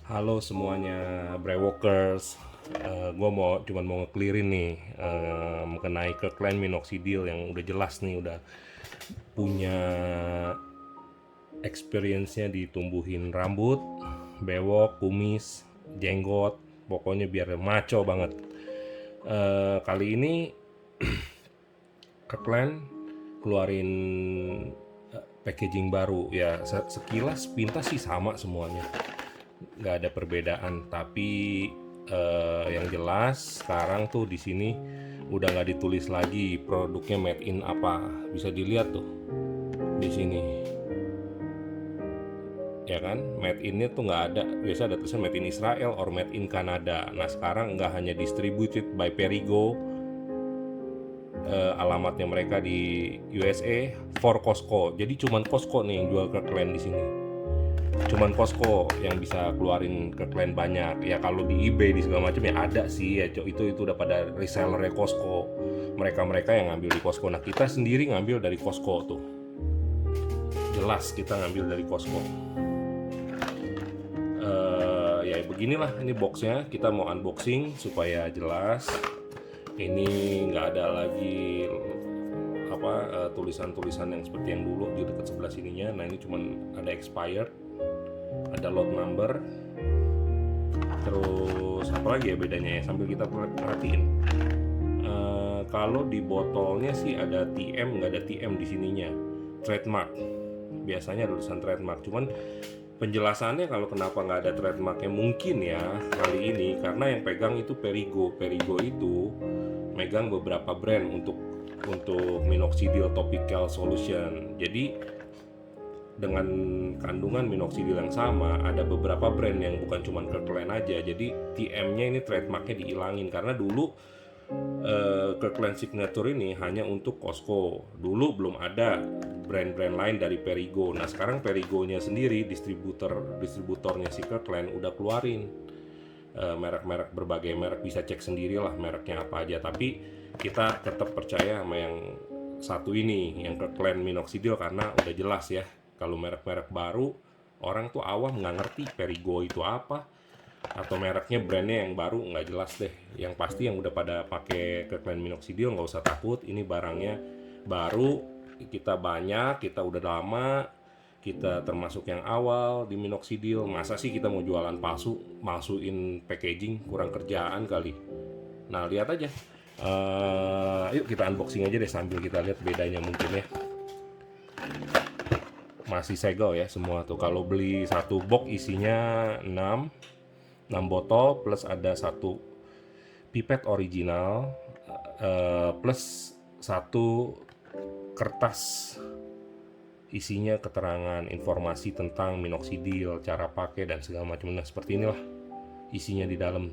Halo semuanya, Brewokers. Gue cuman mau nge-clearin nih mengenai Kirkland minoxidil yang udah jelas nih, udah punya experience-nya ditumbuhin rambut, bewok, kumis, jenggot, pokoknya biar maco banget. Kali ini Kirkland keluarin packaging baru ya, sekilas pintas sih sama semuanya, nggak ada perbedaan, tapi yang jelas sekarang tuh di sini udah nggak ditulis lagi produknya made in apa. Bisa dilihat tuh di sini ya kan, made innya tuh nggak ada. Biasa ada tulisan made in Israel or made in Canada. Nah sekarang nggak hanya distributed by Perigo, alamatnya mereka di USA for Costco. Jadi cuman Costco nih yang jual ke klien di sini, cuman Costco yang bisa keluarin ke klien banyak. Ya kalau di eBay di segala macam ya ada sih ya, itu udah pada resellernya Costco, mereka yang ngambil di Costco. Nah kita sendiri ngambil dari Costco tuh, jelas kita ngambil dari Costco. Ya beginilah ini boxnya, kita mau unboxing supaya jelas. Ini nggak ada lagi tulisan-tulisan yang seperti yang dulu di dekat sebelah sininya. Nah ini cuman ada expired, ada lot number. Terus apa lagi ya bedanya ya, sambil kita perhatiin. Kalau di botolnya sih ada TM, nggak ada TM di sininya. Trademark, biasanya ada tulisan trademark. Cuman penjelasannya kalau kenapa nggak ada trademarknya mungkin ya kali ini karena yang pegang itu Perigo. Perigo itu megang beberapa brand untuk minoxidil topical solution. Jadi dengan kandungan minoxidil yang sama ada beberapa brand yang bukan cuma Kirkland aja. Jadi TM-nya ini trademarknya dihilangin karena dulu Kirkland Signature ini hanya untuk Costco. Dulu belum ada brand-brand lain dari Perigo. Nah sekarang Perigonya sendiri distributornya si Kirkland udah keluarin merek-merek, berbagai merek, bisa cek sendiri lah mereknya apa aja. Tapi kita tetap percaya sama yang satu ini, yang Kirkland minoxidil, karena udah jelas ya. Kalau merek-merek baru orang tuh awam nggak ngerti Perigo itu apa, atau mereknya brandnya yang baru nggak jelas deh. Yang pasti yang udah pada pakai Kirkland minoxidil nggak usah takut, ini barangnya baru, kita banyak, kita udah lama, kita termasuk yang awal di minoxidil. Masa sih kita mau jualan palsu, masukin packaging, kurang kerjaan kali. Nah lihat aja. Yuk kita unboxing aja deh sambil kita lihat bedanya mungkin ya. Masih segel ya semua tuh. Kalau beli satu box isinya 6 botol plus ada satu pipet original, plus satu kertas isinya keterangan informasi tentang minoxidil, cara pakai dan segala macam. Nah seperti inilah isinya di dalam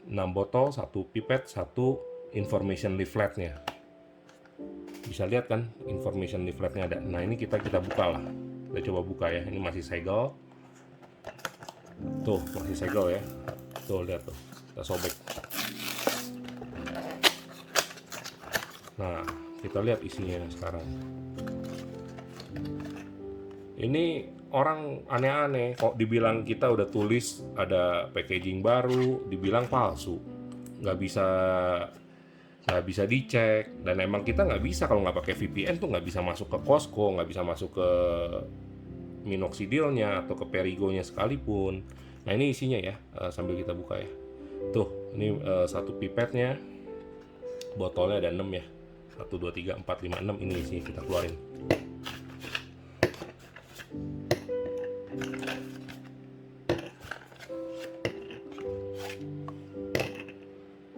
6 botol, satu pipet, satu information leafletnya. Bisa lihat kan information leafletnya ada. Nah ini kita buka lah. Kita coba buka ya. Ini masih segel. Tuh masih segel ya. Tuh lihat tuh. Kita sobek. Nah kita lihat isinya sekarang. Ini orang aneh-aneh kok dibilang kita udah tulis ada packaging baru, dibilang palsu. Nggak bisa dicek, dan emang kita nggak bisa kalau nggak pakai VPN tuh nggak bisa masuk ke Costco, nggak bisa masuk ke minoxidilnya atau ke Perigonya sekalipun. Nah ini isinya ya, sambil kita buka ya. Tuh ini satu pipetnya, botolnya ada 6 ya, 1 2 3 4 5 6. Ini isinya, kita keluarin.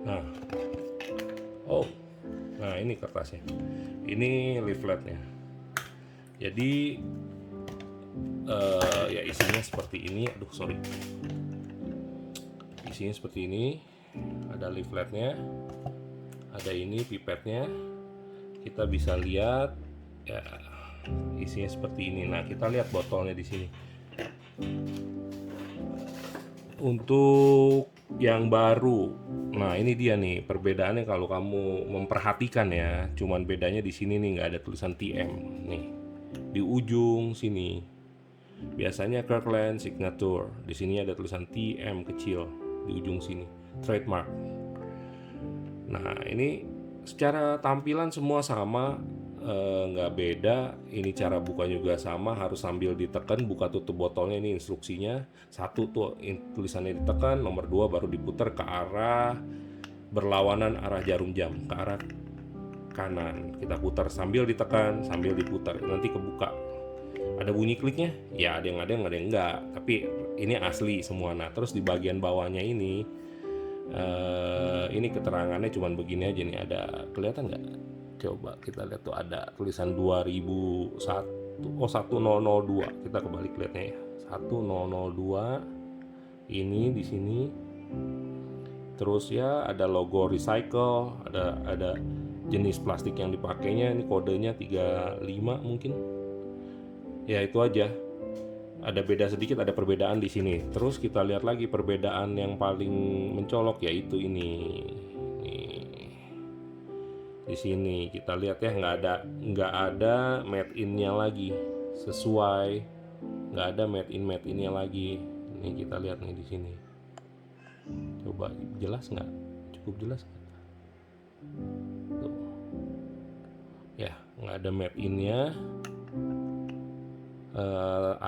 Nah, oh, nah ini kertasnya, ini leafletnya. Jadi ya isinya seperti ini. Aduh sorry, isinya seperti ini. Ada leafletnya, ada ini pipetnya. Kita bisa lihat ya, isinya seperti ini. Nah kita lihat botolnya di sini. Untuk yang baru, nah ini dia nih perbedaannya kalau kamu memperhatikan ya. Cuman bedanya di sini nih nggak ada tulisan TM nih di ujung sini. Biasanya Kirkland Signature. Di sini ada tulisan TM kecil di ujung sini, trademark. Nah, ini secara tampilan semua sama, nggak beda. Ini cara buka juga sama, harus sambil ditekan buka tutup botolnya. Ini instruksinya. Satu tuh tulisannya ditekan, nomor 2 baru diputar ke arah berlawanan arah jarum jam, ke arah kanan. Kita putar sambil ditekan, sambil diputar, nanti kebuka. Ada bunyi kliknya? Ya ada yang enggak. Tapi ini asli semua. Nah, terus di bagian bawahnya ini keterangannya cuman begini aja nih. Ada kelihatan nggak? Coba kita lihat tuh, ada tulisan 2001, 1002. Kita kebalik lihatnya ya. 1002 ini di sini. Terus ya ada logo recycle, ada jenis plastik yang dipakainya, ini kodenya 35 mungkin. Ya itu aja. Ada beda sedikit, ada perbedaan di sini. Terus kita lihat lagi perbedaan yang paling mencolok, yaitu ini. Nih. Di sini kita lihat ya, nggak ada made in-nya lagi. Sesuai, nggak ada made in-nya lagi. Ini kita lihat nih di sini. Coba jelas nggak? Cukup jelas nggak? Tuh. Ya, nggak ada made in-nya.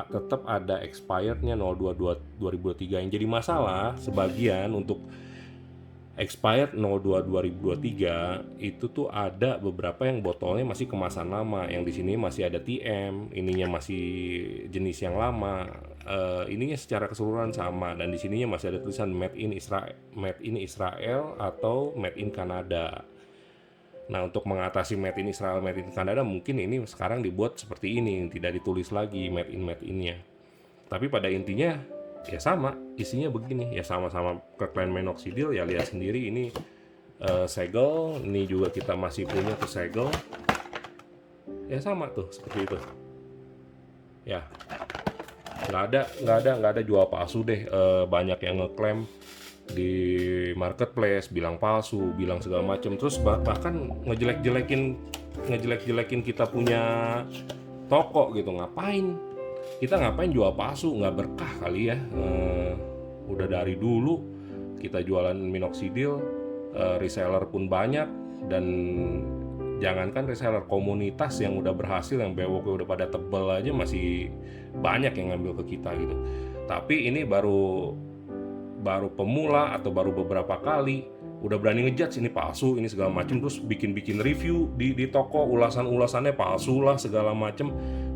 Tetap ada expirednya 02/2023. Yang jadi masalah sebagian untuk expired 02/2023 itu tuh ada beberapa yang botolnya masih kemasan lama. Yang di sini masih ada TM, ininya masih jenis yang lama. Ininya secara keseluruhan sama, dan di sininya masih ada tulisan made in Israel atau made in Kanada. Nah, untuk mengatasi made in Israel, made in Kanada, mungkin ini sekarang dibuat seperti ini, tidak ditulis lagi made in-nya. Tapi pada intinya ya sama, isinya begini, ya sama-sama Kirkland minoxidil. Ya lihat sendiri ini segel, ini juga kita masih punya tuh segel. Ya sama tuh seperti itu. Ya. Nggak ada jual palsu deh. Banyak yang ngeklaim di marketplace, bilang palsu, bilang segala macam, terus bahkan ngejelek-jelekin kita punya toko gitu. Ngapain jual palsu? Nggak berkah kali ya. Udah dari dulu kita jualan minoxidil, reseller pun banyak, dan jangankan reseller, komunitas yang udah berhasil, yang bewoknya udah pada tebel aja masih banyak yang ngambil ke kita gitu. Tapi ini baru pemula atau baru beberapa kali udah berani ngejudge ini palsu, ini segala macam, terus bikin review di toko, ulasannya palsu lah segala macam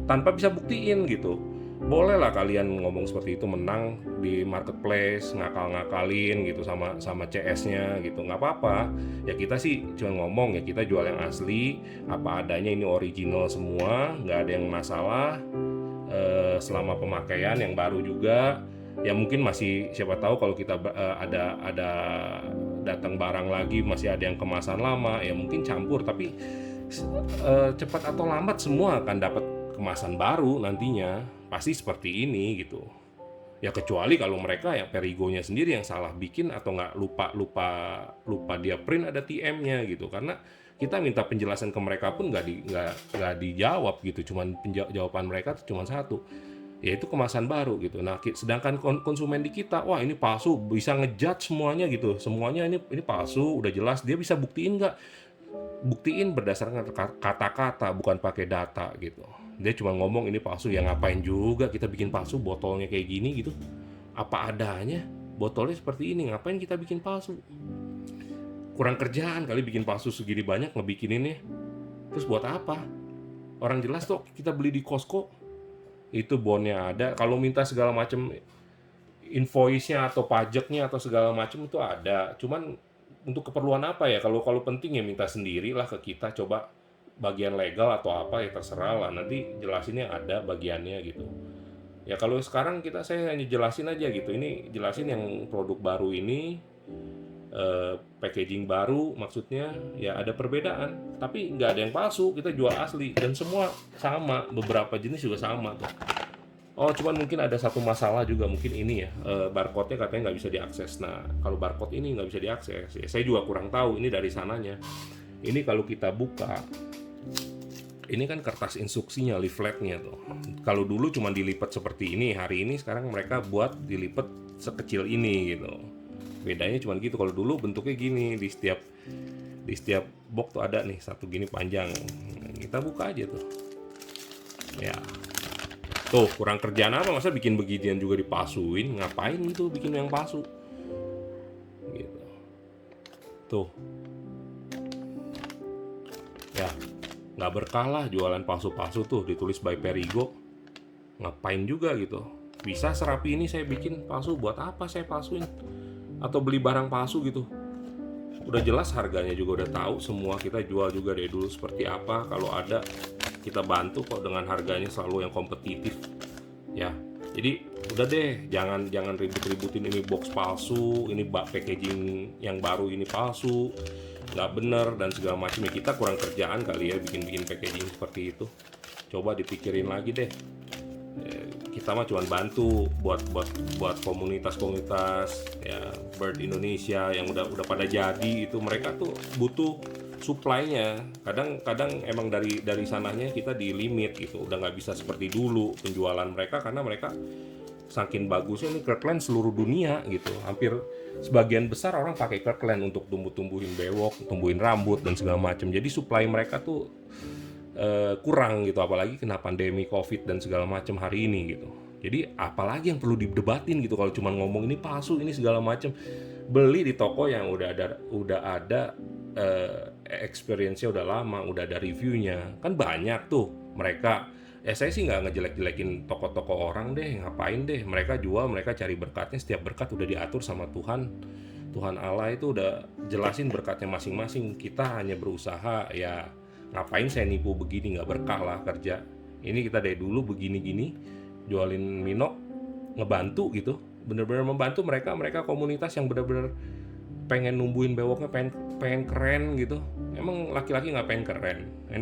tanpa bisa buktiin gitu. Boleh lah kalian ngomong seperti itu, menang di marketplace, ngakal-ngakalin gitu sama CS-nya gitu, nggak apa-apa. Ya kita sih cuma ngomong, ya kita jual yang asli, apa adanya, ini original semua, nggak ada yang masalah. Selama pemakaian yang baru juga, ya mungkin masih, siapa tahu kalau kita ada datang barang lagi masih ada yang kemasan lama, ya mungkin campur. Tapi cepat atau lambat semua akan dapat kemasan baru nantinya, pasti seperti ini gitu. Ya kecuali kalau mereka yang Perigonya sendiri yang salah bikin, atau nggak lupa dia print ada TM-nya gitu. Karena kita minta penjelasan ke mereka pun nggak dijawab gitu. Cuman jawaban mereka cuma satu, yaitu kemasan baru gitu. Nah, sedangkan konsumen di kita, wah ini palsu, bisa ngejudge semuanya gitu. Semuanya ini palsu, udah jelas. Dia bisa buktiin nggak? Buktiin berdasarkan kata-kata, bukan pakai data gitu. Dia cuma ngomong ini palsu, ya ngapain juga kita bikin palsu, botolnya kayak gini gitu. Apa adanya, botolnya seperti ini, ngapain kita bikin palsu? Kurang kerjaan kali bikin palsu segini banyak ngebikininnya. Terus buat apa? Orang jelas tuh kita beli di Costco, itu bonnya ada. Kalau minta segala macam invoice-nya atau pajaknya atau segala macam itu ada. Cuman untuk keperluan apa ya? Kalau penting ya minta sendiri lah ke kita. Coba bagian legal atau apa ya terserah lah. Nanti jelasinnya ada bagiannya gitu. Ya kalau sekarang saya hanya jelasin aja gitu. Ini jelasin yang produk baru ini, packaging baru, maksudnya ya ada perbedaan, tapi nggak ada yang palsu, kita jual asli dan semua sama, beberapa jenis juga sama tuh. Oh, cuman mungkin ada satu masalah juga, mungkin ini ya, barcode-nya katanya nggak bisa diakses. Nah, kalau barcode ini nggak bisa diakses, ya saya juga kurang tahu ini dari sananya. Ini kalau kita buka Ini kan kertas instruksinya, leafletnya tuh. Kalau dulu cuma dilipat seperti ini, hari ini sekarang mereka buat dilipat sekecil ini gitu. Bedanya cuma gitu. Kalau dulu bentuknya gini, di setiap box tuh ada nih satu gini panjang. Kita buka aja tuh. Ya. Tuh, kurang kerjaan apa masa bikin beginian juga dipalsuin? Ngapain gitu bikin yang palsu? Gitu. Tuh. Ya, nggak berkah lah jualan palsu-palsu tuh, ditulis by Perigo. Ngapain juga gitu. Bisa serapi ini saya bikin palsu, buat apa saya palsuin? Atau beli barang palsu gitu. Udah jelas harganya juga udah tahu, semua kita jual juga dari dulu seperti apa. Kalau ada kita bantu kok dengan harganya selalu yang kompetitif. Ya. Jadi udah deh, jangan ribut-ributin ini box palsu, ini packaging yang baru ini palsu, nggak bener dan segala macam. Ya kita kurang kerjaan kali ya bikin packaging seperti itu. Coba dipikirin lagi deh. Kita mah cuma bantu buat komunitas ya Bird Indonesia yang udah pada jadi. Itu mereka tuh butuh supply-nya. Kadang emang dari sananya kita di limit gitu, udah nggak bisa seperti dulu penjualan mereka, karena mereka saking bagusnya ini Kirkland seluruh dunia gitu. Hampir sebagian besar orang pakai Kirkland untuk tumbuhin bewok, tumbuhin rambut dan segala macam. Jadi supply mereka tuh kurang gitu, apalagi kena pandemi Covid dan segala macam hari ini gitu. Jadi apalagi yang perlu didebatin gitu kalau cuma ngomong ini palsu ini segala macam. Beli di toko yang udah ada experience-nya udah lama, udah ada reviewnya. Kan banyak tuh mereka. Saya sih nggak ngejelek-jelekin toko-toko orang deh, ngapain deh. Mereka jual, mereka cari berkatnya, setiap berkat udah diatur sama Tuhan. Tuhan Allah itu udah jelasin berkatnya masing-masing. Kita hanya berusaha, ya ngapain saya nipu begini, nggak berkah lah kerja. Ini kita dari dulu begini-gini, jualin minok, ngebantu gitu. Bener-bener membantu mereka komunitas yang bener-bener pengen numbuhin bewoknya, pengen keren gitu. Emang laki-laki nggak pengen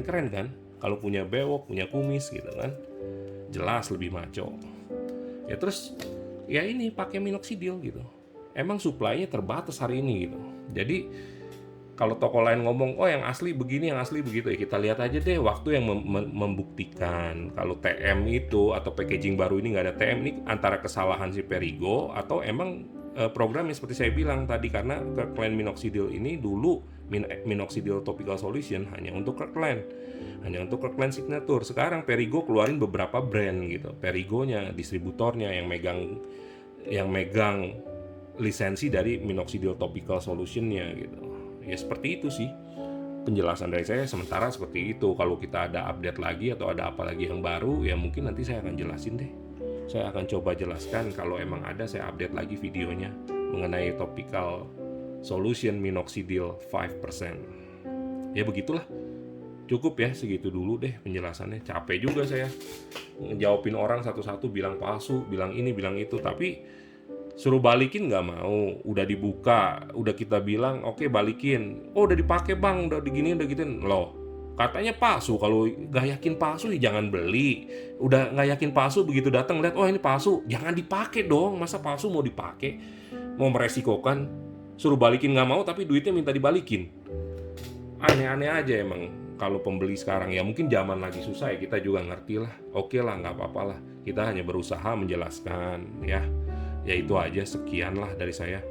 keren kan? Kalau punya bewok, punya kumis gitu kan, jelas lebih maco. Ya terus, ya ini pakai minoxidil gitu. Emang supply-nya terbatas hari ini gitu. Jadi kalau toko lain ngomong, oh yang asli begini, yang asli begitu, ya kita lihat aja deh waktu yang membuktikan. Kalau TM itu atau packaging baru ini nggak ada TM, ini antara kesalahan si Perigo atau emang programnya seperti saya bilang tadi, karena Kirkland minoxidil ini dulu minoxidil topical solution hanya untuk Kirkland, hanya untuk Kirkland Signature. Sekarang Perigo keluarin beberapa brand gitu, Perigonya, distributornya yang megang lisensi dari minoxidil topical solutionnya gitu. Ya seperti itu sih penjelasan dari saya sementara seperti itu. Kalau kita ada update lagi atau ada apa lagi yang baru, ya mungkin nanti saya akan jelasin deh. Saya akan coba jelaskan, kalau emang ada saya update lagi videonya mengenai topical solution minoxidil 5%. Ya begitulah. Cukup ya segitu dulu deh penjelasannya. Capek juga saya ngejawabin orang satu-satu, bilang palsu, bilang ini, bilang itu, tapi suruh balikin nggak mau. Udah dibuka, udah kita bilang oke, balikin. Oh udah dipakai bang, udah diginiin, udah gituin. Loh, katanya palsu. Kalau nggak yakin palsu ya jangan beli. Udah nggak yakin palsu, begitu datang lihat oh ini palsu, jangan dipakai dong. Masa palsu mau dipakai, mau meresikokan, suruh balikin nggak mau tapi duitnya minta dibalikin. Aneh-aneh aja emang kalau pembeli sekarang. Ya mungkin zaman lagi susah ya, kita juga ngerti lah. Oke lah, nggak apa-apa lah, kita hanya berusaha menjelaskan ya. Ya itu aja, sekian lah dari saya.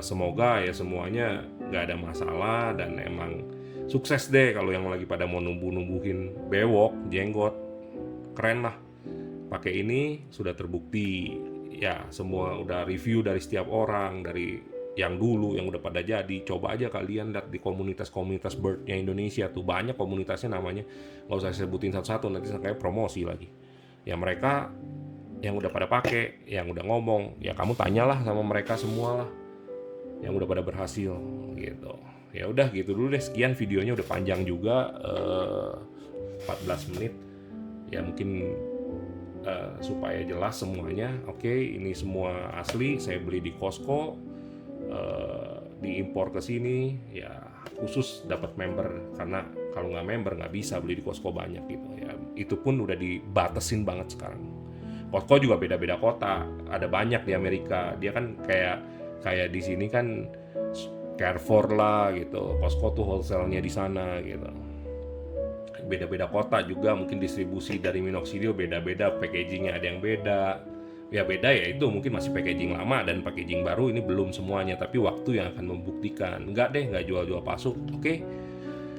Semoga ya semuanya nggak ada masalah dan emang sukses deh. Kalau yang lagi pada mau numbuhin bewok, jenggot, keren lah. Pakai ini sudah terbukti. Ya semua udah review dari setiap orang, dari yang dulu yang udah pada jadi. Coba aja kalian lihat di komunitas birdnya Indonesia tuh, banyak komunitasnya namanya. Nggak usah sebutin satu-satu, nanti kayak promosi lagi. Ya mereka yang udah pada pakai, yang udah ngomong, ya kamu tanyalah sama mereka semua lah, yang udah pada berhasil gitu. Ya udah gitu dulu deh, sekian videonya udah panjang juga, 14 menit. Ya mungkin supaya jelas semuanya. Oke, ini semua asli, saya beli di Costco, diimpor ke sini, ya khusus dapat member, karena kalau nggak member nggak bisa beli di Costco banyak gitu. Ya itu pun udah dibatasin banget sekarang. Costco juga beda-beda kota, ada banyak di Amerika. Dia kan kayak di sini kan Carrefour lah gitu. Costco tuh wholesale-nya di sana gitu. beda-beda kota juga mungkin distribusi dari minoxidil beda-beda, packagingnya ada yang beda. Ya beda ya, itu mungkin masih packaging lama dan packaging baru, ini belum semuanya, tapi waktu yang akan membuktikan. Enggak deh, nggak jual-jual palsu. Oke,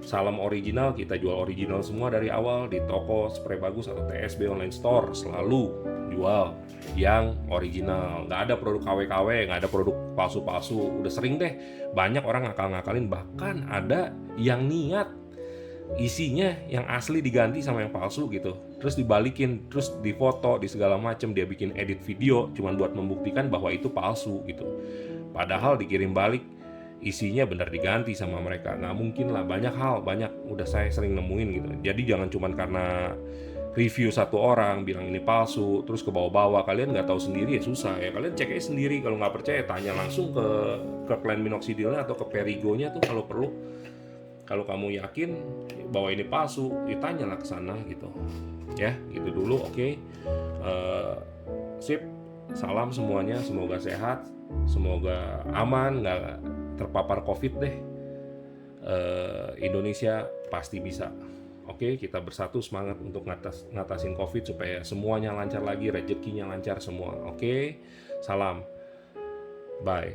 salam original, kita jual original semua dari awal di toko spray bagus atau TSB online store, selalu jual yang original. Nggak ada produk KW-KW, nggak ada produk palsu-palsu. Udah sering deh banyak orang ngakal-ngakalin, bahkan ada yang niat isinya yang asli diganti sama yang palsu gitu, terus dibalikin, terus difoto, di segala macem, dia bikin edit video cuman buat membuktikan bahwa itu palsu gitu, padahal dikirim balik isinya benar diganti sama mereka. Nggak mungkin lah, banyak udah saya sering nemuin gitu. Jadi jangan cuman karena review satu orang bilang ini palsu terus ke bawah-bawah, kalian nggak tahu sendiri ya susah ya, kalian cek aja sendiri. Kalau nggak percaya tanya langsung ke klien minoxidilnya atau ke perigonya tuh kalau perlu. Kalau kamu yakin bahwa ini palsu, ditanyalah ke sana gitu. Ya, gitu dulu. Oke. Sip. Salam semuanya, semoga sehat, semoga aman, nggak terpapar COVID deh. Indonesia pasti bisa. Oke, kita bersatu semangat untuk ngatasin COVID supaya semuanya lancar lagi, rezekinya lancar semua. Oke. Salam. Bye.